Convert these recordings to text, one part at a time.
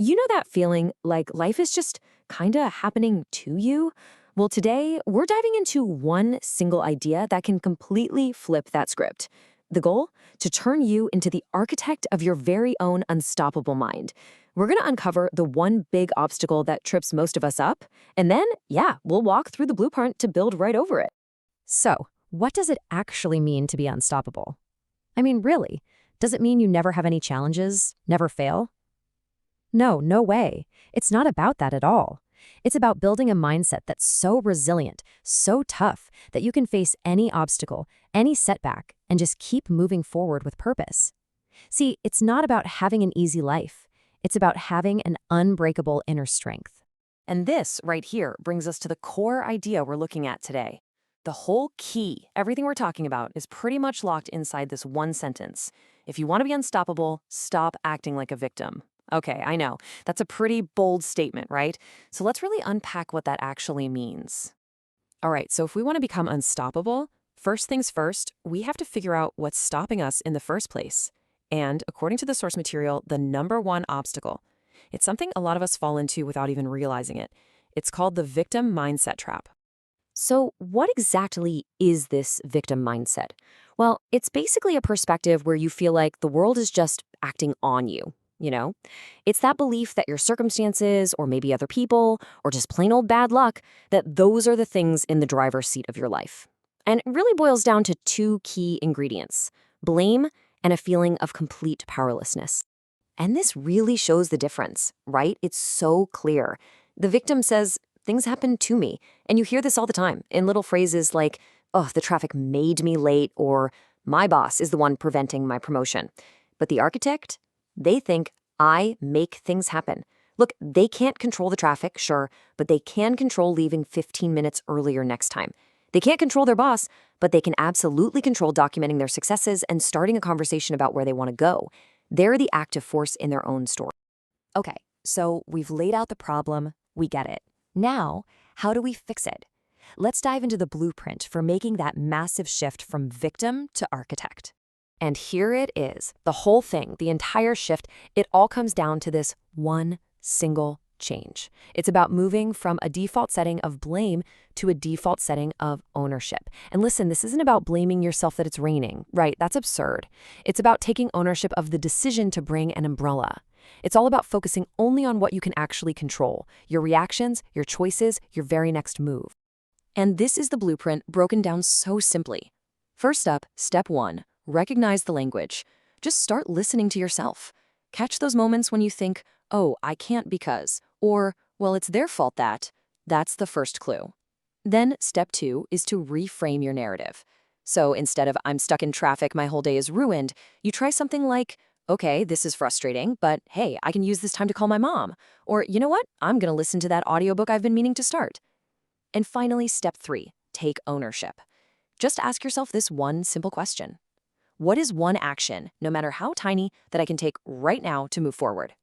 You know that feeling like life is just kinda happening to you? Well, today we're diving into one single idea that can completely flip that script. The goal? To turn you into the architect of your very own unstoppable mind. We're gonna uncover the one big obstacle that trips most of us up, and then, yeah, we'll walk through the blueprint to build right over it. So, what does it actually mean to be unstoppable? I mean, really, does it mean you never have any challenges, never fail? No, no way. It's not about that at all. It's about building a mindset that's so resilient, so tough, that you can face any obstacle, any setback, and just keep moving forward with purpose. See, it's not about having an easy life. It's about having an unbreakable inner strength. And this right here brings us to the core idea we're looking at today. The whole key, everything we're talking about, is pretty much locked inside this one sentence. If you want to be unstoppable, stop acting like a victim. Okay, I know. That's a pretty bold statement, right? So let's really unpack what that actually means. All right, so if we want to become unstoppable, first things first, we have to figure out what's stopping us in the first place. And according to the source material, the number one obstacle. It's something a lot of us fall into without even realizing it. It's called the victim mindset trap. So, what exactly is this victim mindset? Well, it's basically a perspective where you feel like the world is just acting on you, you know? It's that belief that your circumstances, or maybe other people, or just plain old bad luck, that those are the things in the driver's seat of your life. And it really boils down to two key ingredients: blame and a feeling of complete powerlessness. And this really shows the difference, right? It's so clear. The victim says, things happen to me. And you hear this all the time in little phrases like, oh, the traffic made me late, or my boss is the one preventing my promotion. But the architect, they think, I make things happen. Look, they can't control the traffic, sure, but they can control leaving 15 minutes earlier next time. They can't control their boss, but they can absolutely control documenting their successes and starting a conversation about where they want to go. They're the active force in their own story. Okay, so we've laid out the problem, we get it. Now, how do we fix it? Let's dive into the blueprint for making that massive shift from victim to architect. And here it is, the whole thing, the entire shift, it all comes down to this one single change. It's about moving from a default setting of blame to a default setting of ownership. And listen, this isn't about blaming yourself that it's raining, right? That's absurd. It's about taking ownership of the decision to bring an umbrella. It's all about focusing only on what you can actually control, your reactions, your choices, your very next move. And this is the blueprint broken down so simply. First up, step one, recognize the language. Just start listening to yourself. Catch those moments when you think, oh, I can't because, or, well, it's their fault that. That's the first clue. Then step two is to reframe your narrative. So instead of I'm stuck in traffic, my whole day is ruined, you try something like, okay, this is frustrating, but hey, I can use this time to call my mom. Or you know what? I'm going to listen to that audiobook I've been meaning to start. And finally, step three, take ownership. Just ask yourself this one simple question. What is one action, no matter how tiny, that I can take right now to move forward?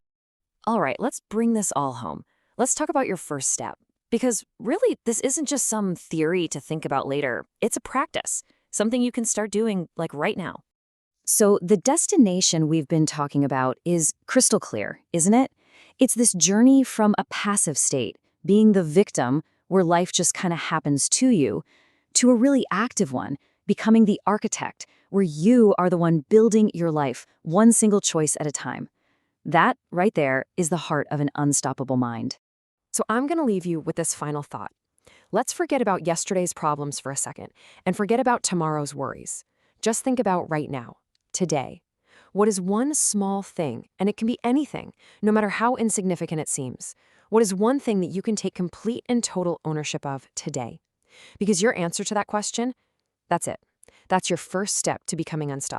All right, let's bring this all home. Let's talk about your first step. Because really, this isn't just some theory to think about later. It's a practice, something you can start doing like right now. So the destination we've been talking about is crystal clear, isn't it? It's this journey from a passive state, being the victim, where life just kind of happens to you, to a really active one, becoming the architect, where you are the one building your life, one single choice at a time. That, right there, is the heart of an unstoppable mind. So I'm going to leave you with this final thought. Let's forget about yesterday's problems for a second, and forget about tomorrow's worries. Just think about right now, today. What is one small thing, and it can be anything, no matter how insignificant it seems. What is one thing that you can take complete and total ownership of today? Because your answer to that question, that's it. That's your first step to becoming unstoppable.